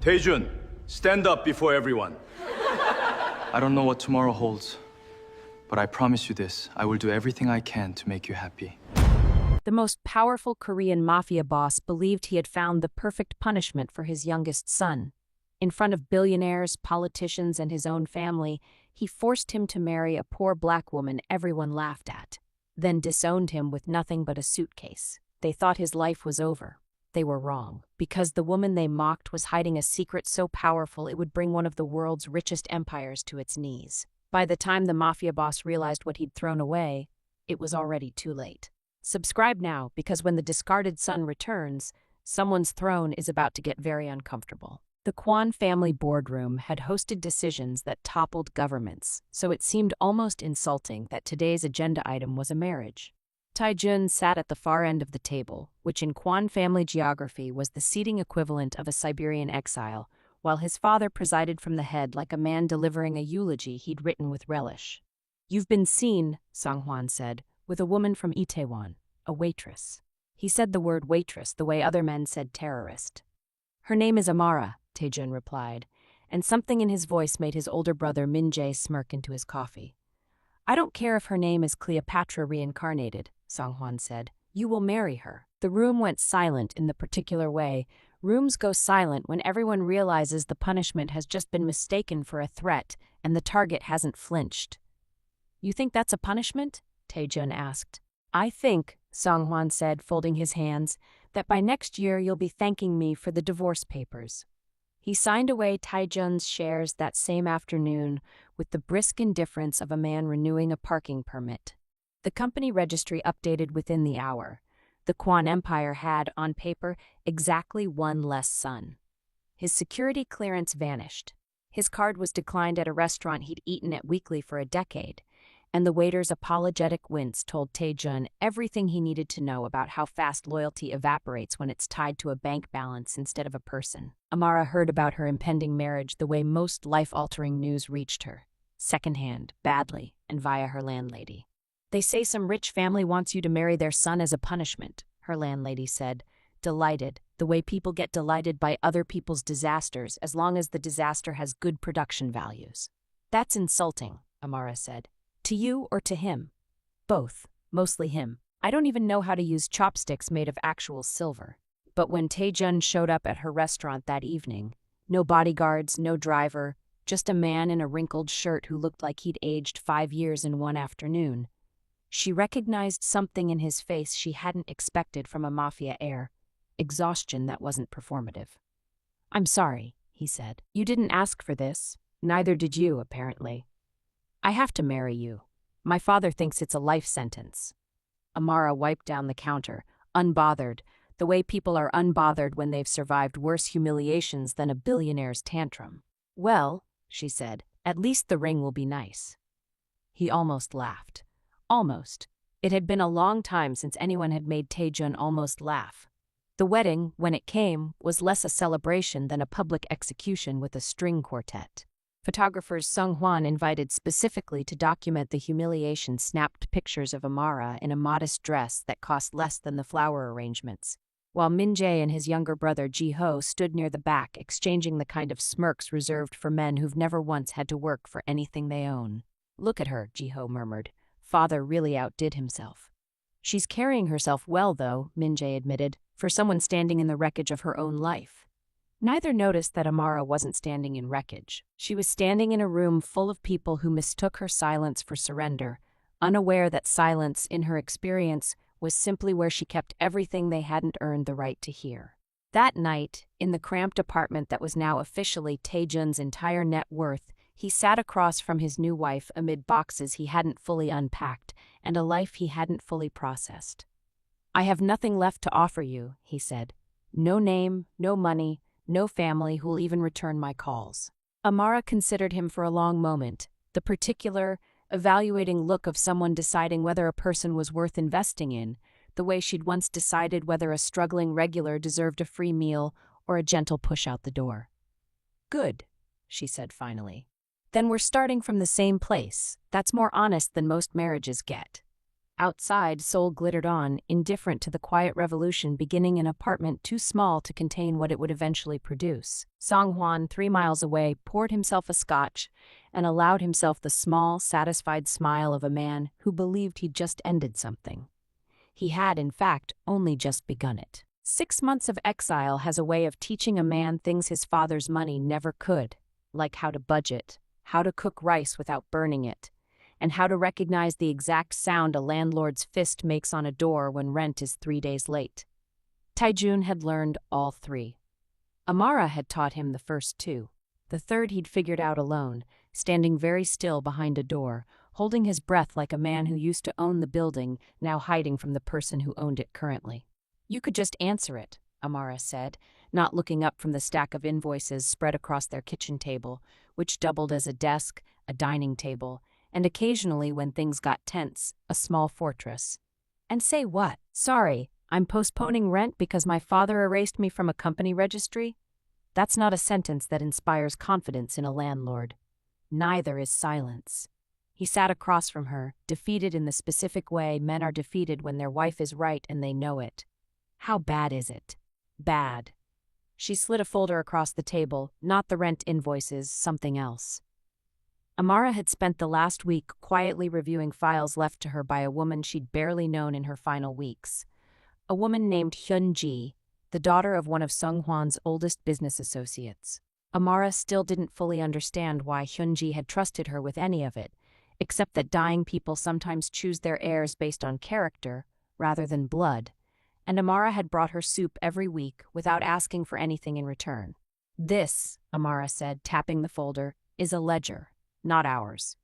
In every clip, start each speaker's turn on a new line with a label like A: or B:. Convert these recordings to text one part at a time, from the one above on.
A: Taejun, stand up before everyone.
B: I don't know what tomorrow holds, but I promise you this, I will do everything I can to make you happy.
C: The most powerful Korean mafia boss believed he had found the perfect punishment for his youngest son. In front of billionaires, politicians, and his own family, he forced him to marry a poor black woman everyone laughed at, then disowned him with nothing but a suitcase. They thought his life was over. They were wrong, because the woman they mocked was hiding a secret so powerful it would bring one of the world's richest empires to its knees. By the time the mafia boss realized what he'd thrown away, it was already too late. Subscribe now, because when the discarded son returns, someone's throne is about to get very uncomfortable. The Kwon family boardroom had hosted decisions that toppled governments, so it seemed almost insulting that today's agenda item was a marriage. Taejun sat at the far end of the table, which in Kwon family geography was the seating equivalent of a Siberian exile, while his father presided from the head like a man delivering a eulogy he'd written with relish. "You've been seen," Songhwan said, "with a woman from Itaewon, a waitress." He said the word waitress the way other men said terrorist. "Her name is Amara," Taejun replied, and something in his voice made his older brother Min-jae smirk into his coffee. "I don't care if her name is Cleopatra reincarnated," Songhwan said. "You will marry her." The room went silent in the particular way. Rooms go silent when everyone realizes the punishment has just been mistaken for a threat and the target hasn't flinched. "You think that's a punishment?" Taejun asked. "I think," Songhwan said, folding his hands, "that by next year you'll be thanking me for the divorce papers." He signed away Taejun's shares that same afternoon with the brisk indifference of a man renewing a parking permit. The company registry updated within the hour. The Kwon Empire had, on paper, exactly one less son. His security clearance vanished. His card was declined at a restaurant he'd eaten at weekly for a decade, and the waiter's apologetic wince told Taejun everything he needed to know about how fast loyalty evaporates when it's tied to a bank balance instead of a person. Amara heard about her impending marriage the way most life-altering news reached her, secondhand, badly, and via her landlady. "They say some rich family wants you to marry their son as a punishment," her landlady said, delighted, the way people get delighted by other people's disasters as long as the disaster has good production values. "That's insulting," Amara said. "To you or to him?" "Both, mostly him. I don't even know how to use chopsticks made of actual silver." But when Taejun showed up at her restaurant that evening, no bodyguards, no driver, just a man in a wrinkled shirt who looked like he'd aged 5 years in one afternoon, she recognized something in his face she hadn't expected from a mafia heir, exhaustion that wasn't performative. "I'm sorry," he said. "You didn't ask for this. Neither did you, apparently. I have to marry you. My father thinks it's a life sentence." Amara wiped down the counter, unbothered, the way people are unbothered when they've survived worse humiliations than a billionaire's tantrum. "Well," she said, "at least the ring will be nice." He almost laughed. Almost. It had been a long time since anyone had made Taejun almost laugh. The wedding, when it came, was less a celebration than a public execution with a string quartet. Photographers Songhwan invited specifically to document the humiliation snapped pictures of Amara in a modest dress that cost less than the flower arrangements, while Min-jae and his younger brother Ji-ho stood near the back exchanging the kind of smirks reserved for men who've never once had to work for anything they own. "Look at her," Ji-ho murmured. "Father really outdid himself." "She's carrying herself well, though," Min-jae admitted, "for someone standing in the wreckage of her own life." Neither noticed that Amara wasn't standing in wreckage. She was standing in a room full of people who mistook her silence for surrender, unaware that silence, in her experience, was simply where she kept everything they hadn't earned the right to hear. That night, in the cramped apartment that was now officially Taejun's entire net worth, he sat across from his new wife amid boxes he hadn't fully unpacked and a life he hadn't fully processed. "I have nothing left to offer you," he said. "No name, no money, no family who'll even return my calls." Amara considered him for a long moment, the particular, evaluating look of someone deciding whether a person was worth investing in, the way she'd once decided whether a struggling regular deserved a free meal or a gentle push out the door. "Good," she said finally. "Then we're starting from the same place. That's more honest than most marriages get." Outside, Seoul glittered on, indifferent to the quiet revolution beginning in an apartment too small to contain what it would eventually produce. Song-hwan, 3 miles away, poured himself a scotch and allowed himself the small, satisfied smile of a man who believed he'd just ended something. He had, in fact, only just begun it. 6 months of exile has a way of teaching a man things his father's money never could, like how to budget, how to cook rice without burning it, and how to recognize the exact sound a landlord's fist makes on a door when rent is 3 days late. Taejun had learned all 3. Amara had taught him the first 2. The third he'd figured out alone, standing very still behind a door, holding his breath like a man who used to own the building, now hiding from the person who owned it currently. "You could just answer it," Amara said, not looking up from the stack of invoices spread across their kitchen table, which doubled as a desk, a dining table, and occasionally, when things got tense, a small fortress. "And say what? Sorry, I'm postponing rent because my father erased me from a company registry?" That's not a sentence that inspires confidence in a landlord. Neither is silence. He sat across from her, defeated in the specific way men are defeated when their wife is right and they know it. How bad is it? Bad. She slid a folder across the table, not the rent invoices, something else. Amara had spent the last week quietly reviewing files left to her by a woman she'd barely known in her final weeks. A woman named Hyun-ji, the daughter of one of Sung-hwan's oldest business associates. Amara still didn't fully understand why Hyun-ji had trusted her with any of it, except that dying people sometimes choose their heirs based on character rather than blood, and Amara had brought her soup every week without asking for anything in return. "This," Amara said, tapping the folder, "is a ledger, not ours.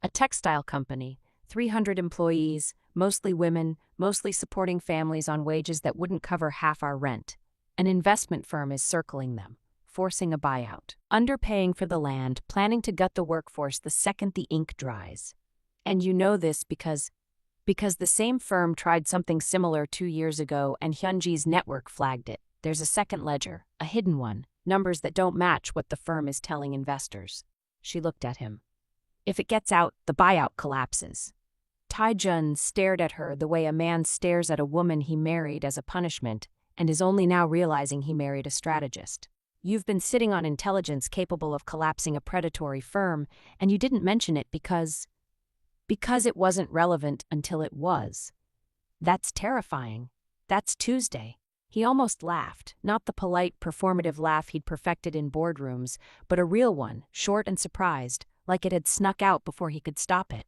C: A textile company, 300 employees, mostly women, mostly supporting families on wages that wouldn't cover half our rent. An investment firm is circling them, forcing a buyout, underpaying for the land, planning to gut the workforce the second the ink dries. And you know this because the same firm tried something similar 2 years ago and Hyunji's network flagged it. There's a second ledger, a hidden one, numbers that don't match what the firm is telling investors." She looked at him. "If it gets out, the buyout collapses." Taejun stared at her the way a man stares at a woman he married as a punishment and is only now realizing he married a strategist. "You've been sitting on intelligence capable of collapsing a predatory firm, and you didn't mention it because it wasn't relevant until it was. That's terrifying. That's Tuesday." He almost laughed, not the polite, performative laugh he'd perfected in boardrooms, but a real one, short and surprised, like it had snuck out before he could stop it.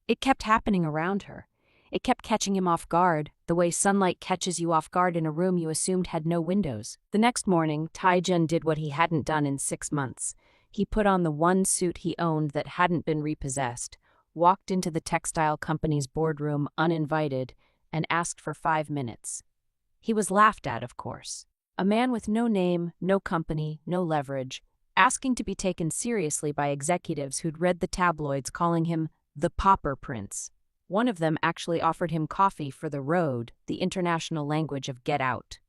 C: It kept happening around her. It kept catching him off guard, the way sunlight catches you off guard in a room you assumed had no windows. The next morning, Taejun did what he hadn't done in 6 months. He put on the one suit he owned that hadn't been repossessed, walked into the textile company's boardroom uninvited, and asked for 5 minutes. He was laughed at, of course. A man with no name, no company, no leverage, asking to be taken seriously by executives who'd read the tabloids calling him the Pauper Prince. One of them actually offered him coffee for the road, the international language of get out.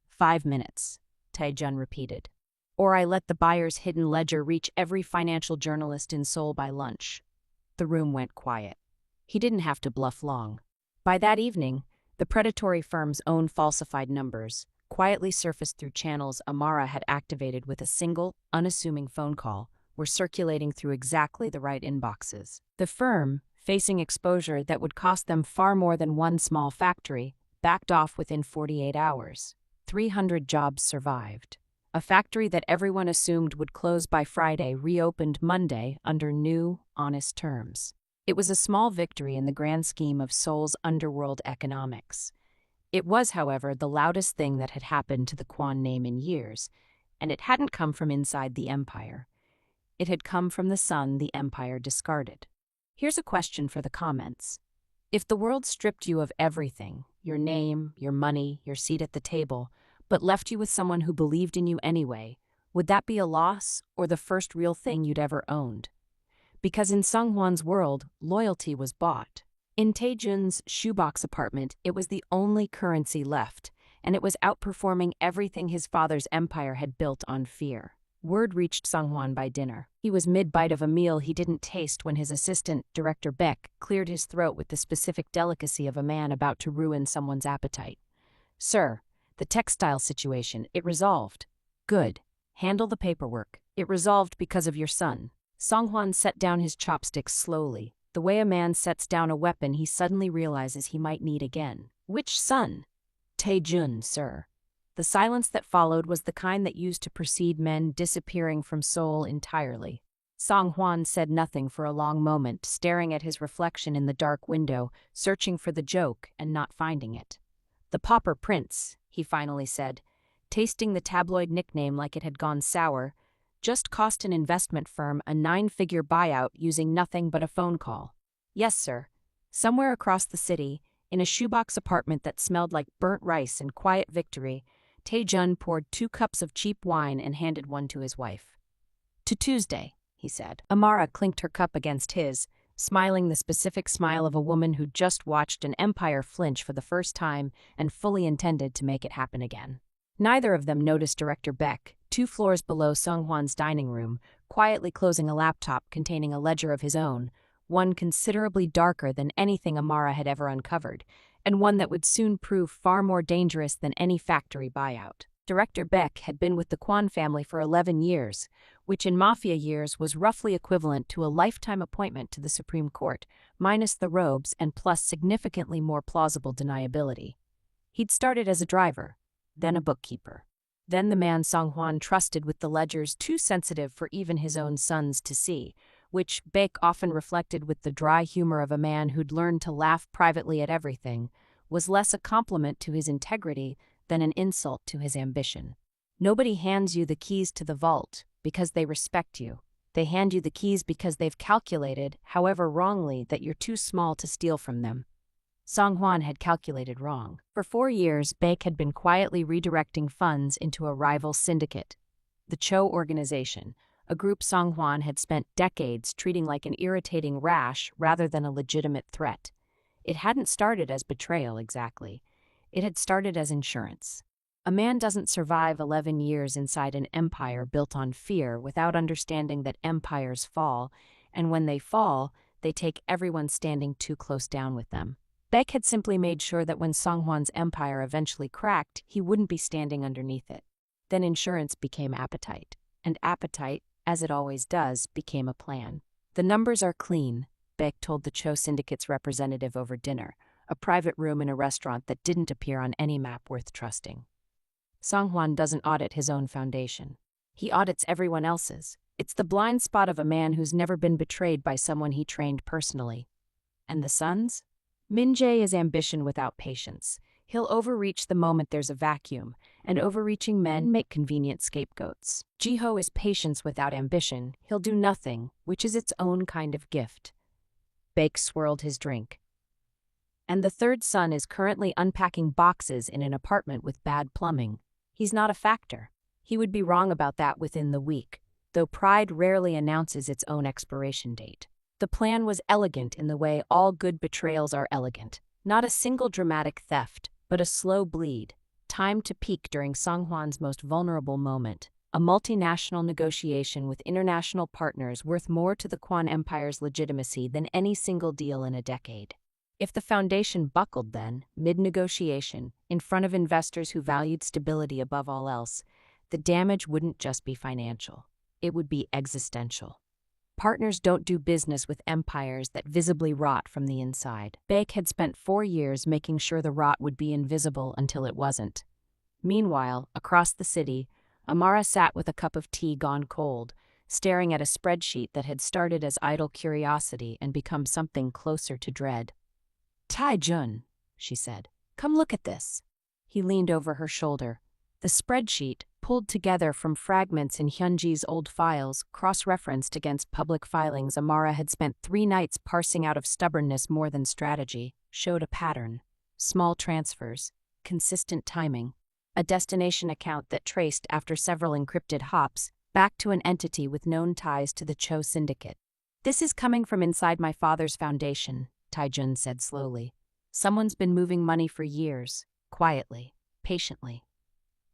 C: 5 minutes, Taejun repeated. "Or I let the buyer's hidden ledger reach every financial journalist in Seoul by lunch." The room went quiet. He didn't have to bluff long. By that evening, the predatory firm's own falsified numbers, quietly surfaced through channels Amara had activated with a single, unassuming phone call, were circulating through exactly the right inboxes. The firm, facing exposure that would cost them far more than one small factory, backed off within 48 hours. 300 jobs survived. A factory that everyone assumed would close by Friday reopened Monday under new, honest terms. It was a small victory in the grand scheme of Seoul's underworld economics. It was, however, the loudest thing that had happened to the Kwon name in years, and it hadn't come from inside the empire. It had come from the son the empire discarded. Here's a question for the comments. If the world stripped you of everything, your name, your money, your seat at the table, but left you with someone who believed in you anyway, would that be a loss or the first real thing you'd ever owned? Because in Sung-hwan's world, loyalty was bought. In Taejun's shoebox apartment, it was the only currency left, and it was outperforming everything his father's empire had built on fear. Word reached Songhwan by dinner. He was mid-bite of a meal he didn't taste when his assistant, Director Beck, cleared his throat with the specific delicacy of a man about to ruin someone's appetite. "Sir, the textile situation, it resolved." "Good. Handle the paperwork. It resolved because of your son." Songhwan set down his chopsticks slowly. The way a man sets down a weapon he suddenly realizes he might need again. "Which son?" "Tae-jun, sir." The silence that followed was the kind that used to precede men disappearing from Seoul entirely. Songhwan said nothing for a long moment, staring at his reflection in the dark window, searching for the joke and not finding it. "The Pauper Prince," he finally said, tasting the tabloid nickname like it had gone sour, "just cost an investment firm a 9-figure buyout using nothing but a phone call." "Yes, sir. Somewhere across the city, in a shoebox apartment that smelled like burnt rice and quiet victory, Tae-jun poured 2 cups of cheap wine and handed one to his wife. "To Tuesday," he said. Amara clinked her cup against his, smiling the specific smile of a woman who'd just watched an empire flinch for the first time and fully intended to make it happen again. Neither of them noticed Director Beck, 2 floors below Songhwan's dining room, quietly closing a laptop containing a ledger of his own, one considerably darker than anything Amara had ever uncovered, and one that would soon prove far more dangerous than any factory buyout. Director Beck had been with the Kwon family for 11 years, which in mafia years was roughly equivalent to a lifetime appointment to the Supreme Court, minus the robes and plus significantly more plausible deniability. He'd started as a driver, then a bookkeeper. Then the man Songhwan trusted with the ledgers too sensitive for even his own sons to see, which Baek often reflected with the dry humor of a man who'd learned to laugh privately at everything, was less a compliment to his integrity than an insult to his ambition. Nobody hands you the keys to the vault because they respect you. They hand you the keys because they've calculated, however wrongly, that you're too small to steal from them. Songhwan had calculated wrong. For 4 years, Baek had been quietly redirecting funds into a rival syndicate, the Cho organization, a group Songhwan had spent decades treating like an irritating rash rather than a legitimate threat. It hadn't started as betrayal exactly. It had started as insurance. A man doesn't survive 11 years inside an empire built on fear without understanding that empires fall, and when they fall, they take everyone standing too close down with them. Baek had simply made sure that when Songhwan's empire eventually cracked, he wouldn't be standing underneath it. Then insurance became appetite, and appetite, as it always does, became a plan. "The numbers are clean," Baek told the Cho Syndicate's representative over dinner, a private room in a restaurant that didn't appear on any map worth trusting. Songhwan doesn't audit his own foundation. He audits everyone else's. It's the blind spot of a man who's never been betrayed by someone he trained personally. And the sons? Min-jae is ambition without patience. He'll overreach the moment there's a vacuum, and overreaching men make convenient scapegoats. Jiho is patience without ambition. He'll do nothing, which is its own kind of gift. Baek swirled his drink. And the third son is currently unpacking boxes in an apartment with bad plumbing. He's not a factor. He would be wrong about that within the week, though pride rarely announces its own expiration date. The plan was elegant in the way all good betrayals are elegant. Not a single dramatic theft, but a slow bleed, timed to peak during Songhwan's most vulnerable moment, a multinational negotiation with international partners worth more to the Kwon Empire's legitimacy than any single deal in a decade. If the foundation buckled then, mid-negotiation, in front of investors who valued stability above all else, the damage wouldn't just be financial. It would be existential. Partners don't do business with empires that visibly rot from the inside. Baek had spent 4 years making sure the rot would be invisible until it wasn't. Meanwhile, across the city, Amara sat with a cup of tea gone cold, staring at a spreadsheet that had started as idle curiosity and become something closer to dread. "Tae-jun," she said, "come look at this." He leaned over her shoulder. The spreadsheet, pulled together from fragments in Hyunji's old files, cross-referenced against public filings Amara had spent 3 nights parsing out of stubbornness more than strategy, showed a pattern. Small transfers, consistent timing, a destination account that traced, after several encrypted hops, back to an entity with known ties to the Cho Syndicate. "This is coming from inside my father's foundation," Tae-jun said slowly. "Someone's been moving money for years, quietly, patiently."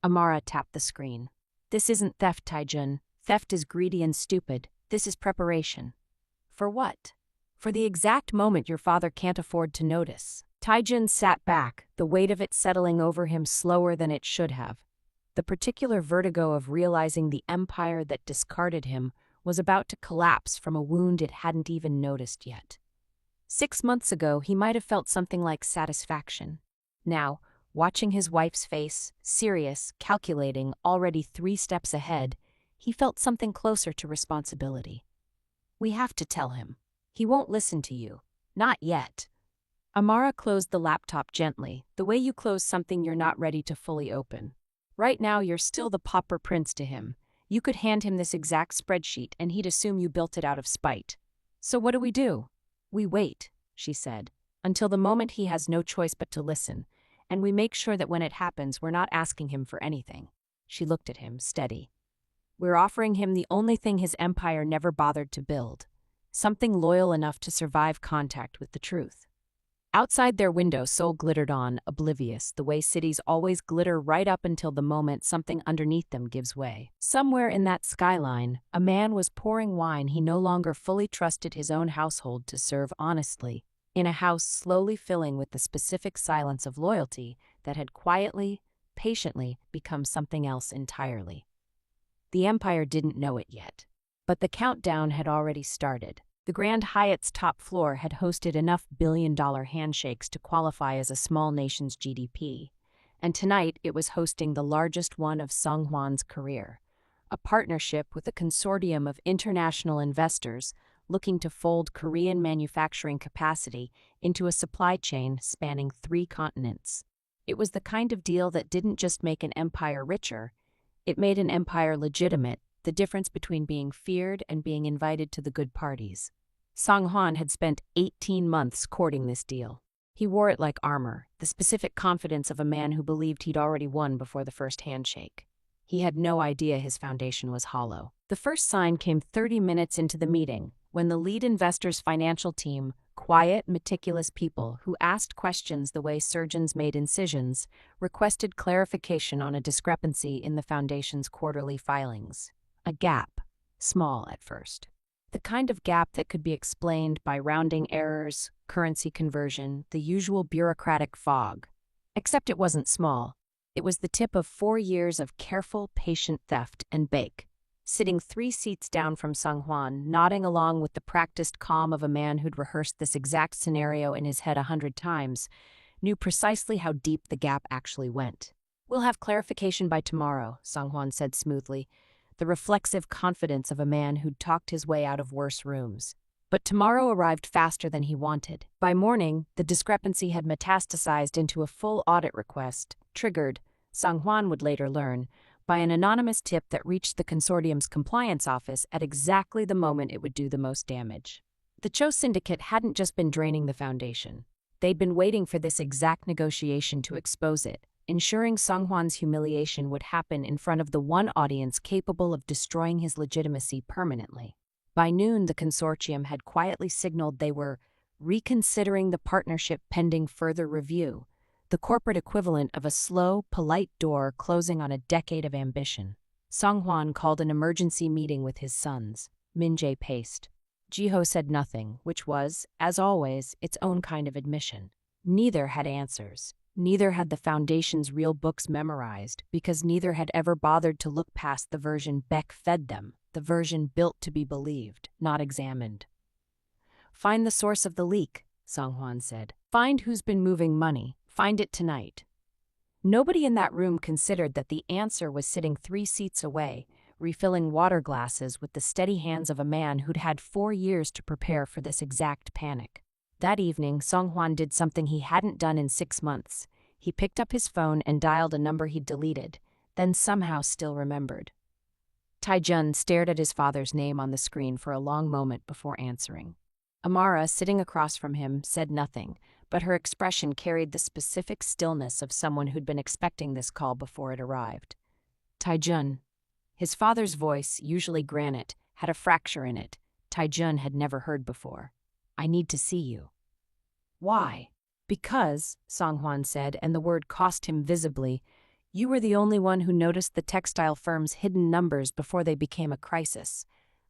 C: Amara tapped the screen. "This isn't theft, Tae-jun. Theft is greedy and stupid. This is preparation. For what? For the exact moment your father can't afford to notice. Taijun sat back, the weight of it settling over him slower than it should have. The particular vertigo of realizing the empire that discarded him was about to collapse from a wound it hadn't even noticed yet. 6 months ago, he might have felt something like satisfaction. Now, watching his wife's face, serious, calculating, already 3 steps ahead, he felt something closer to responsibility. We have to tell him. He won't listen to you. Not yet. Amara closed the laptop gently, the way you close something you're not ready to fully open. Right now, you're still the pauper prince to him. You could hand him this exact spreadsheet and he'd assume you built it out of spite. So what do? We wait, she said, until the moment he has no choice but to listen, and we make sure that when it happens, we're not asking him for anything. She looked at him, steady. We're offering him the only thing his empire never bothered to build, something loyal enough to survive contact with the truth. Outside their window, Seoul glittered on, oblivious, the way cities always glitter right up until the moment something underneath them gives way. Somewhere in that skyline, a man was pouring wine he no longer fully trusted his own household to serve honestly, in a house slowly filling with the specific silence of loyalty that had quietly, patiently become something else entirely. The Empire didn't know it yet, but the countdown had already started. The Grand Hyatt's top floor had hosted enough billion-dollar handshakes to qualify as a small nation's GDP, and tonight it was hosting the largest one of Songhwan's career, a partnership with a consortium of international investors looking to fold Korean manufacturing capacity into a supply chain spanning 3 continents. It was the kind of deal that didn't just make an empire richer, it made an empire legitimate, the difference between being feared and being invited to the good parties. Songhwan had spent 18 months courting this deal. He wore it like armor, the specific confidence of a man who believed he'd already won before the first handshake. He had no idea his foundation was hollow. The first sign came 30 minutes into the meeting, when the lead investor's financial team, quiet, meticulous people who asked questions the way surgeons made incisions, requested clarification on a discrepancy in the foundation's quarterly filings. A gap, small at first. The kind of gap that could be explained by rounding errors, currency conversion, the usual bureaucratic fog. Except it wasn't small. It was the tip of 4 years of careful, patient theft and bake. Sitting 3 seats down from Songhwan, nodding along with the practiced calm of a man who'd rehearsed this exact scenario in his head 100 times, knew precisely how deep the gap actually went. We'll have clarification by tomorrow, Songhwan said smoothly, the reflexive confidence of a man who'd talked his way out of worse rooms. But tomorrow arrived faster than he wanted. By morning, the discrepancy had metastasized into a full audit request, triggered, Songhwan would later learn, by an anonymous tip that reached the consortium's compliance office at exactly the moment it would do the most damage. The Cho Syndicate hadn't just been draining the foundation. They'd been waiting for this exact negotiation to expose it, ensuring Songhwan's humiliation would happen in front of the one audience capable of destroying his legitimacy permanently. By noon, the consortium had quietly signaled they were reconsidering the partnership pending further review, the corporate equivalent of a slow, polite door closing on a decade of ambition. Songhwan called an emergency meeting with his sons. Min-jae paced. Jiho said nothing, which was, as always, its own kind of admission. Neither had answers. Neither had the Foundation's real books memorized, because neither had ever bothered to look past the version Beck fed them, the version built to be believed, not examined. Find the source of the leak, Songhwan said. Find who's been moving money. Find it tonight. Nobody in that room considered that the answer was sitting 3 seats away, refilling water glasses with the steady hands of a man who'd had 4 years to prepare for this exact panic. That evening, Songhwan did something he hadn't done in 6 months. He picked up his phone and dialed a number he'd deleted, then somehow still remembered. Taijun stared at his father's name on the screen for a long moment before answering. Amara, sitting across from him, said nothing, but her expression carried the specific stillness of someone who'd been expecting this call before it arrived. Taijun. His father's voice, usually granite, had a fracture in it Taijun had never heard before. I need to see you. Why? Because, Songhwan said, and the word cost him visibly, You were the only one who noticed the textile firm's hidden numbers before they became a crisis.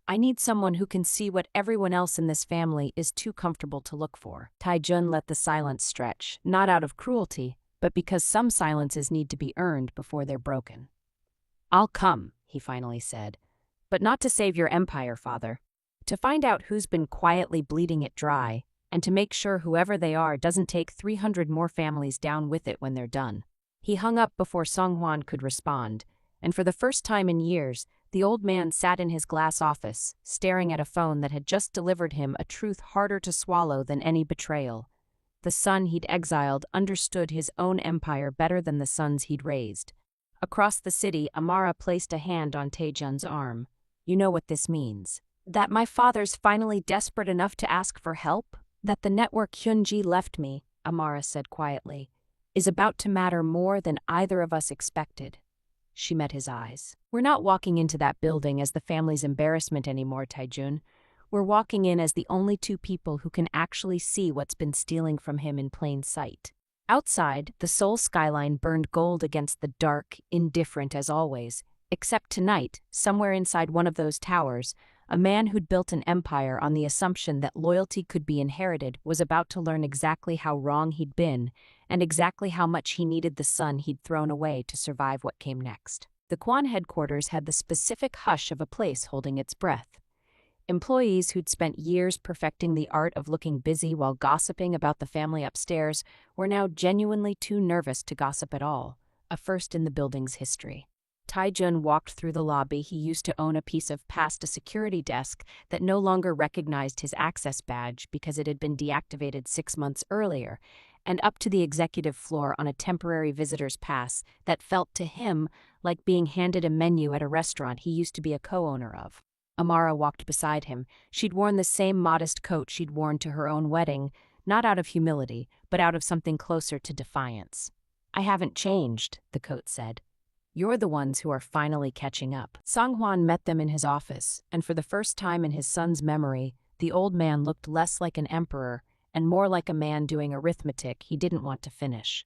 C: I need someone who can see what everyone else in this family is too comfortable to look for. Taijun let the silence stretch, not out of cruelty, but because some silences need to be earned before they're broken. I'll come, he finally said, but not to save your empire, father. To find out who's been quietly bleeding it dry, and to make sure whoever they are doesn't take 300 more families down with it when they're done. He hung up before Song-hwan could respond, and for the first time in years, the old man sat in his glass office, staring at a phone that had just delivered him a truth harder to swallow than any betrayal. The son he'd exiled understood his own empire better than the sons he'd raised. Across the city, Amara placed a hand on Taejun's arm. You know what this means. That my father's finally desperate enough to ask for help? That the network Hyunji left me, Amara said quietly, is about to matter more than either of us expected. She met his eyes. We're not walking into that building as the family's embarrassment anymore, Taejun. We're walking in as the only two people who can actually see what's been stealing from him in plain sight. Outside, the Seoul skyline burned gold against the dark, indifferent as always, except tonight, somewhere inside one of those towers, a man who'd built an empire on the assumption that loyalty could be inherited was about to learn exactly how wrong he'd been and exactly how much he needed the son he'd thrown away to survive what came next. The Kwan headquarters had the specific hush of a place holding its breath. Employees who'd spent years perfecting the art of looking busy while gossiping about the family upstairs were now genuinely too nervous to gossip at all, a first in the building's history. Taejun walked through the lobby. He used to own a piece of past a security desk that no longer recognized his access badge because it had been deactivated 6 months earlier, and up to the executive floor on a temporary visitor's pass that felt to him like being handed a menu at a restaurant he used to be a co-owner of. Amara walked beside him. She'd worn the same modest coat she'd worn to her own wedding, not out of humility, but out of something closer to defiance. I haven't changed, the coat said. You're the ones who are finally catching up. Song-hwan met them in his office, and for the first time in his son's memory, the old man looked less like an emperor and more like a man doing arithmetic he didn't want to finish.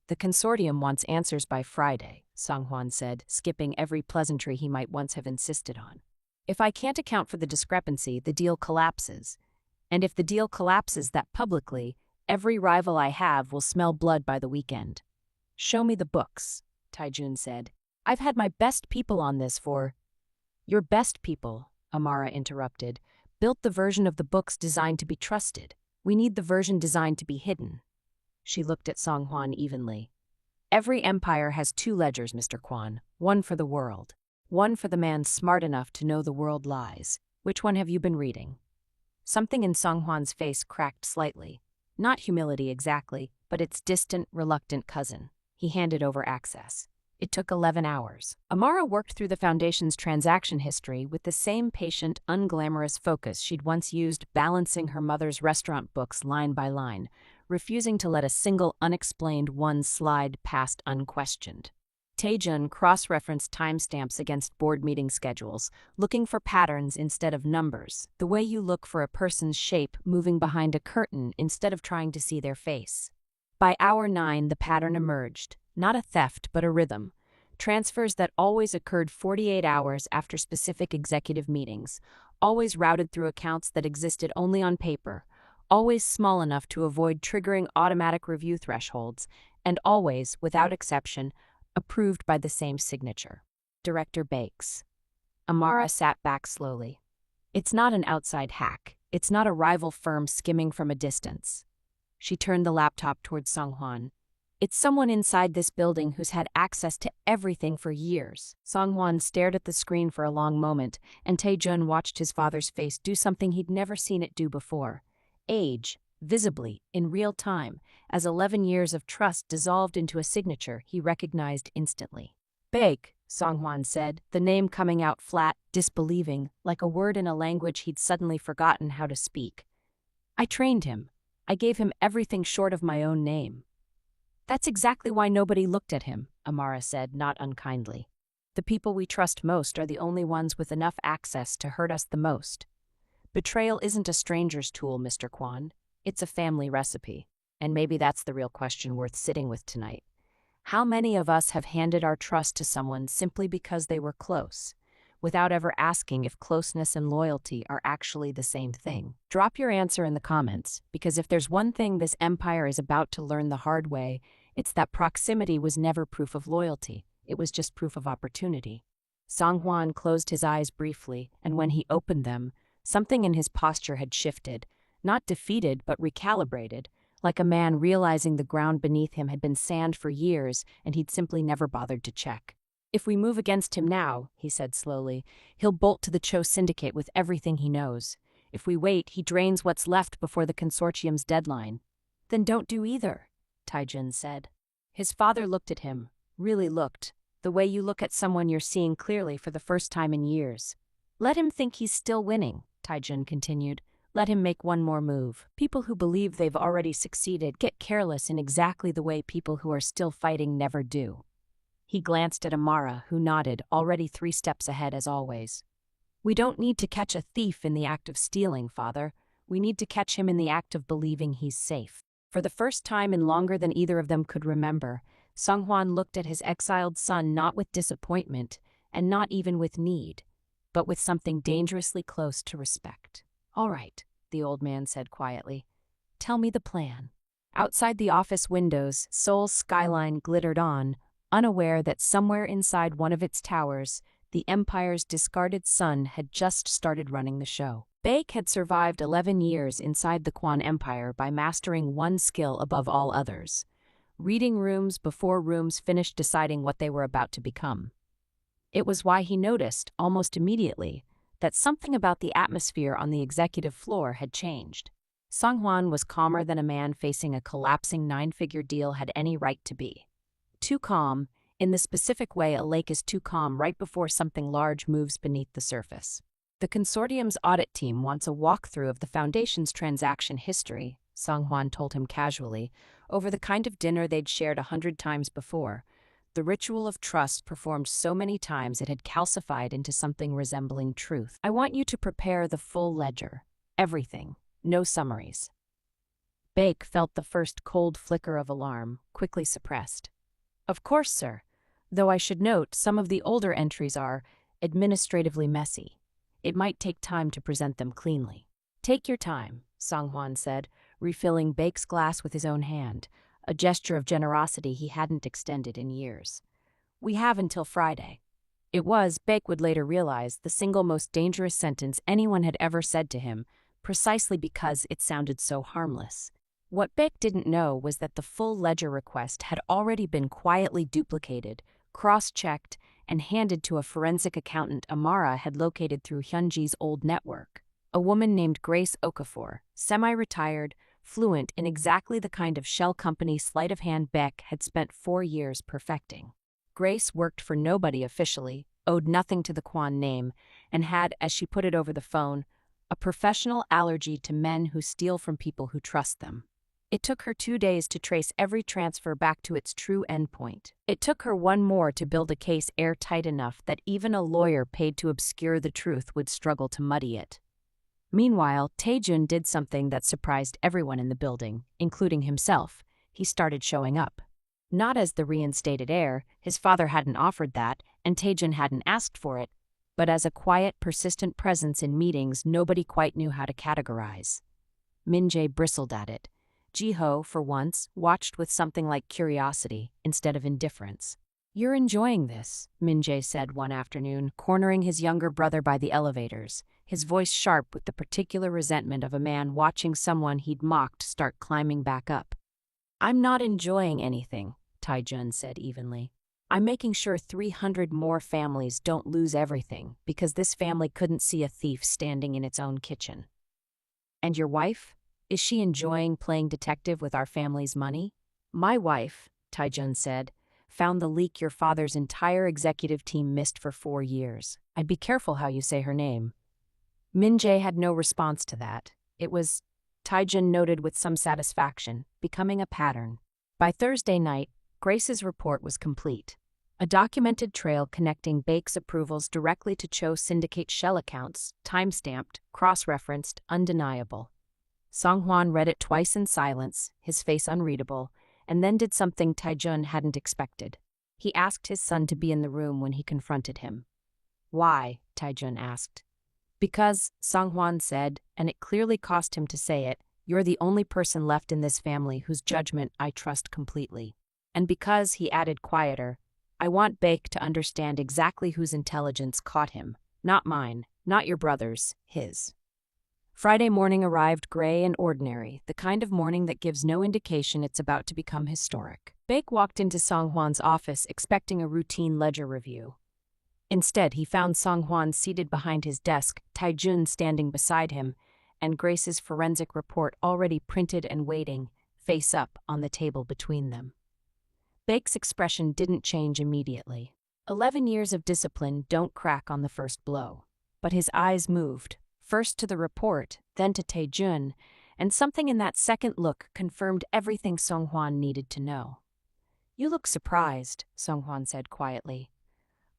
C: The consortium wants answers by Friday, Song-hwan said, skipping every pleasantry he might once have insisted on. If I can't account for the discrepancy, the deal collapses. And if the deal collapses that publicly, every rival I have will smell blood by the weekend. Show me the books, Taejun said. I've had my best people on this for... Your best people, Amara interrupted, built the version of the books designed to be trusted. We need the version designed to be hidden. She looked at Song-hwan evenly. Every empire has 2 ledgers, Mr. Kwan. One for the world. One for the man smart enough to know the world lies. Which one have you been reading? Something in Song-hwan's face cracked slightly. Not humility exactly, but its distant, reluctant cousin. He handed over access. It took 11 hours. Amara worked through the Foundation's transaction history with the same patient, unglamorous focus she'd once used balancing her mother's restaurant books line by line, refusing to let a single unexplained one slide past unquestioned. Taejun cross-referenced timestamps against board meeting schedules, looking for patterns instead of numbers, the way you look for a person's shape moving behind a curtain instead of trying to see their face. By hour 9, the pattern emerged, not a theft but a rhythm. Transfers that always occurred 48 hours after specific executive meetings, always routed through accounts that existed only on paper, always small enough to avoid triggering automatic review thresholds, and always, without exception, approved by the same signature. Director Bakes. Amara sat back slowly. It's not an outside hack. It's not a rival firm skimming from a distance. She turned the laptop towards Song-hwan. It's someone inside this building who's had access to everything for years. Song-hwan stared at the screen for a long moment, and Taejun watched his father's face do something he'd never seen it do before. Age, visibly, in real time, as 11 years of trust dissolved into a signature he recognized instantly. Bake, Song-hwan said, the name coming out flat, disbelieving, like a word in a language he'd suddenly forgotten how to speak. I trained him. I gave him everything short of my own name. That's exactly why nobody looked at him, Amara said, not unkindly. The people we trust most are the only ones with enough access to hurt us the most. Betrayal isn't a stranger's tool, Mr. Kwan. It's a family recipe. And maybe that's the real question worth sitting with tonight. How many of us have handed our trust to someone simply because they were close, without ever asking if closeness and loyalty are actually the same thing? Drop your answer in the comments, because if there's one thing this empire is about to learn the hard way, it's that proximity was never proof of loyalty. It was just proof of opportunity. Song-hwan closed his eyes briefly, and when he opened them, something in his posture had shifted, not defeated but recalibrated, like a man realizing the ground beneath him had been sand for years and he'd simply never bothered to check. If we move against him now, he said slowly, he'll bolt to the Cho Syndicate with everything he knows. If we wait, he drains what's left before the consortium's deadline. Then don't do either, Taijun said. His father looked at him, really looked, the way you look at someone you're seeing clearly for the first time in years. Let him think he's still winning, Taijun continued. Let him make one more move. People who believe they've already succeeded get careless in exactly the way people who are still fighting never do. He glanced at Amara, who nodded, already 3 steps ahead as always. We don't need to catch a thief in the act of stealing, father. We need to catch him in the act of believing he's safe. For the first time in longer than either of them could remember, Sung-hwan looked at his exiled son not with disappointment, and not even with need, but with something dangerously close to respect. All right, the old man said quietly. Tell me the plan. Outside the office windows, Seoul's skyline glittered on, unaware that somewhere inside one of its towers, the empire's discarded son had just started running the show. Baek had survived 11 years inside the Kwon Empire by mastering one skill above all others, reading rooms before rooms finished deciding what they were about to become. It was why he noticed, almost immediately, that something about the atmosphere on the executive floor had changed. Sung-hwan was calmer than a man facing a collapsing 9-figure deal had any right to be. Too calm, in the specific way a lake is too calm right before something large moves beneath the surface. The consortium's audit team wants a walkthrough of the Foundation's transaction history, Sung-hwan told him casually, over the kind of dinner they'd shared 100 times before. The ritual of trust performed so many times it had calcified into something resembling truth. I want you to prepare the full ledger. Everything. No summaries. Baek felt the first cold flicker of alarm, quickly suppressed. Of course, sir. Though I should note some of the older entries are administratively messy. It might take time to present them cleanly. Take your time, Sung-hwan said, refilling Baek's glass with his own hand, a gesture of generosity he hadn't extended in years. We have until Friday. It was, Baek would later realize, the single most dangerous sentence anyone had ever said to him, precisely because it sounded so harmless. What Baek didn't know was that the full ledger request had already been quietly duplicated, cross-checked, and handed to a forensic accountant Amara had located through Hyunji's old network. A woman named Grace Okafor, semi-retired, fluent in exactly the kind of shell company sleight of hand Baek had spent 4 years perfecting. Grace worked for nobody officially, owed nothing to the Kwon name, and had, as she put it over the phone, a professional allergy to men who steal from people who trust them. It took her 2 days to trace every transfer back to its true endpoint. It took her 1 more to build a case airtight enough that even a lawyer paid to obscure the truth would struggle to muddy it. Meanwhile, Taejun did something that surprised everyone in the building, including himself. He started showing up. Not as the reinstated heir, his father hadn't offered that, and Taejun hadn't asked for it, but as a quiet, persistent presence in meetings nobody quite knew how to categorize. Min-jae bristled at it. Ji-ho, for once, watched with something like curiosity instead of indifference. You're enjoying this, Min-jae said one afternoon, cornering his younger brother by the elevators, his voice sharp with the particular resentment of a man watching someone he'd mocked start climbing back up. I'm not enjoying anything, Taejun said evenly. I'm making sure 300 more families don't lose everything because this family couldn't see a thief standing in its own kitchen. And your wife? Is she enjoying playing detective with our family's money? My wife, Taejun said, found the leak your father's entire executive team missed for 4 years. I'd be careful how you say her name. Min-jae had no response to that. It was, Taejun noted with some satisfaction, becoming a pattern. By Thursday night, Grace's report was complete. A documented trail connecting Baek's approvals directly to Cho Syndicate shell accounts, time-stamped, cross-referenced, undeniable. Sung-hwan read it twice in silence, his face unreadable, and then did something Taejun hadn't expected. He asked his son to be in the room when he confronted him. Why? Taejun asked. Because, Songhwan said, and it clearly cost him to say it, you're the only person left in this family whose judgment I trust completely. And because, he added quieter, I want Baek to understand exactly whose intelligence caught him. Not mine, not your brother's, his. Friday morning arrived gray and ordinary, the kind of morning that gives no indication it's about to become historic. Baek walked into Songhwan's office expecting a routine ledger review. Instead, he found Songhwan seated behind his desk, Taejun standing beside him, and Grace's forensic report already printed and waiting, face up, on the table between them. Baek's expression didn't change immediately. 11 years of discipline don't crack on the first blow. But his eyes moved, first to the report, then to Taejun, and something in that second look confirmed everything Songhwan needed to know. You look surprised, Songhwan said quietly.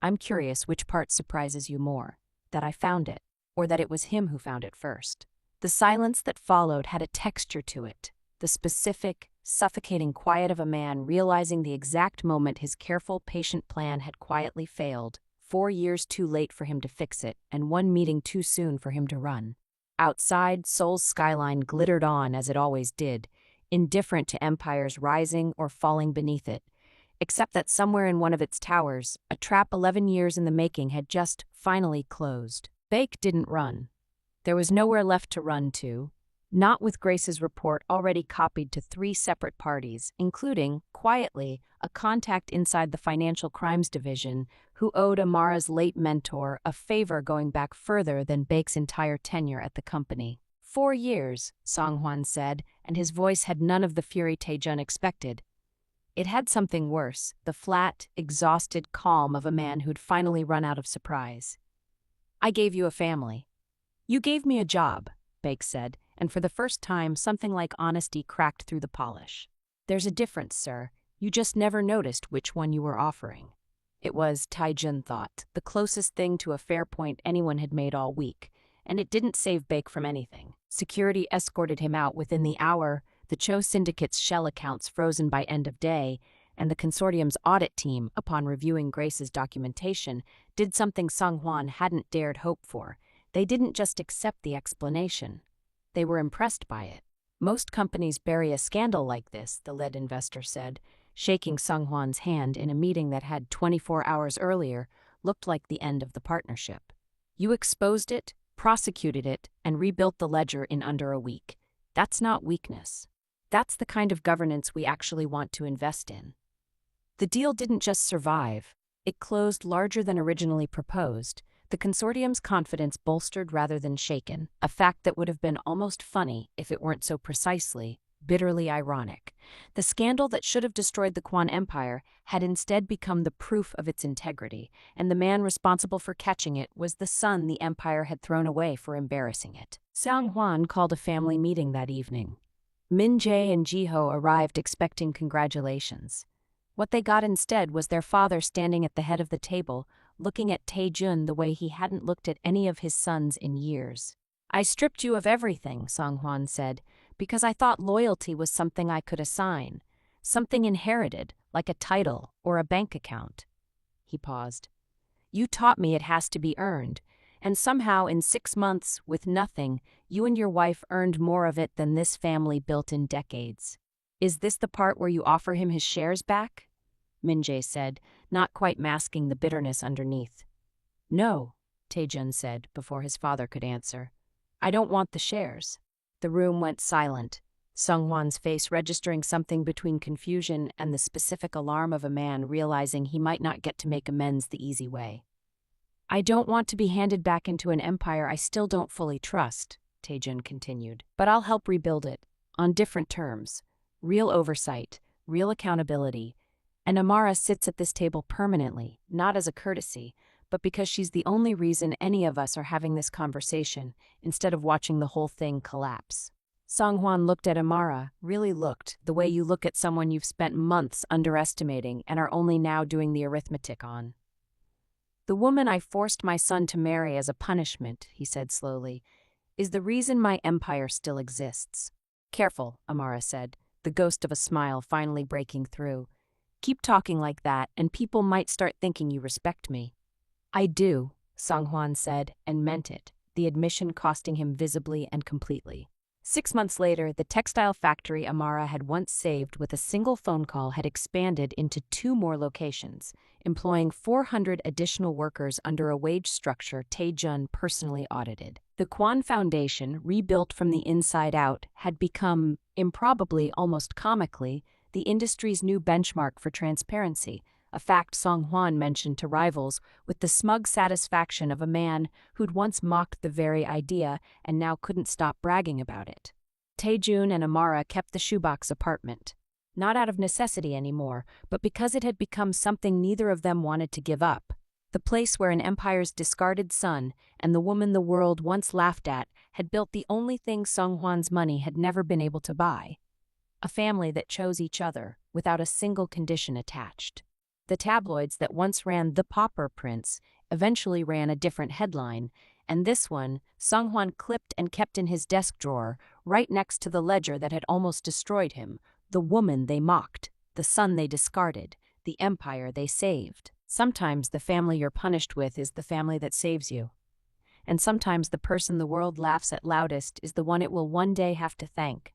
C: I'm curious which part surprises you more, that I found it, or that it was him who found it first. The silence that followed had a texture to it, the specific, suffocating quiet of a man realizing the exact moment his careful, patient plan had quietly failed, 4 years too late for him to fix it, and 1 meeting too soon for him to run. Outside, Seoul's skyline glittered on as it always did, indifferent to empires rising or falling beneath it, except that somewhere in one of its towers, a trap 11 years in the making had just finally closed. Baek didn't run. There was nowhere left to run to, not with Grace's report already copied to 3 separate parties, including, quietly, a contact inside the Financial Crimes Division who owed Amara's late mentor a favor going back further than Baek's entire tenure at the company. 4 years, Songhwan said, and his voice had none of the fury Taejun expected. It had something worse, the flat, exhausted calm of a man who'd finally run out of surprise. I gave you a family. You gave me a job, Baek said, and for the first time something like honesty cracked through the polish. There's a difference, sir. You just never noticed which one you were offering. It was, Taejun thought, the closest thing to a fair point anyone had made all week, and it didn't save Baek from anything. Security escorted him out within the hour, the Cho Syndicate's shell accounts frozen by end of day, and the consortium's audit team, upon reviewing Grace's documentation, did something Songhwan hadn't dared hope for. They didn't just accept the explanation. They were impressed by it. Most companies bury a scandal like this, the lead investor said, shaking Songhwan's hand in a meeting that had 24 hours earlier looked like the end of the partnership. You exposed it, prosecuted it, and rebuilt the ledger in under a week. That's not weakness. That's the kind of governance we actually want to invest in. The deal didn't just survive. It closed larger than originally proposed, the consortium's confidence bolstered rather than shaken, a fact that would have been almost funny if it weren't so precisely, bitterly ironic. The scandal that should have destroyed the Kwon Empire had instead become the proof of its integrity, and the man responsible for catching it was the son the empire had thrown away for embarrassing it. Songhwan called a family meeting that evening. Min Jae and Jiho arrived expecting congratulations. What they got instead was their father standing at the head of the table, looking at Taejun the way he hadn't looked at any of his sons in years. I stripped you of everything, Songhwan said, because I thought loyalty was something I could assign, something inherited, like a title or a bank account. He paused. You taught me it has to be earned, and somehow in 6 months, with nothing, you and your wife earned more of it than this family built in decades. Is this the part where you offer him his shares back? Min-jae said, not quite masking the bitterness underneath. No, Taejun said, before his father could answer. I don't want the shares. The room went silent, Songhwan's face registering something between confusion and the specific alarm of a man realizing he might not get to make amends the easy way. I don't want to be handed back into an empire I still don't fully trust, Taejun continued, but I'll help rebuild it, on different terms. Real oversight, real accountability, and Amara sits at this table permanently, not as a courtesy, but because she's the only reason any of us are having this conversation, instead of watching the whole thing collapse. Songhwan looked at Amara, really looked, the way you look at someone you've spent months underestimating and are only now doing the arithmetic on. The woman I forced my son to marry as a punishment, he said slowly, is the reason my empire still exists. Careful, Amara said. the ghost of a smile finally breaking through. "Keep talking like that, and people might start thinking you respect me." "I do," Song Hwan said, and meant it, the admission costing him visibly and completely. 6 months later, the textile factory Amara had once saved with a single phone call had expanded into 2 more locations, employing 400 additional workers under a wage structure Tae-jun personally audited. The Kwan Foundation, rebuilt from the inside out, had become, improbably, almost comically, the industry's new benchmark for transparency, a fact Song Hwan mentioned to rivals with the smug satisfaction of a man who'd once mocked the very idea and now couldn't stop bragging about it. Tae-jun and Amara kept the shoebox apartment, not out of necessity anymore, but because it had become something neither of them wanted to give up. The place where an empire's discarded son and the woman the world once laughed at had built the only thing Song Hwan's money had never been able to buy. A family that chose each other without a single condition attached. The tabloids that once ran The Pauper Prince eventually ran a different headline, and this one, Song Hwan clipped and kept in his desk drawer, right next to the ledger that had almost destroyed him: the woman they mocked, the son they discarded, the empire they saved. Sometimes the family you're punished with is the family that saves you. And sometimes the person the world laughs at loudest is the one it will one day have to thank.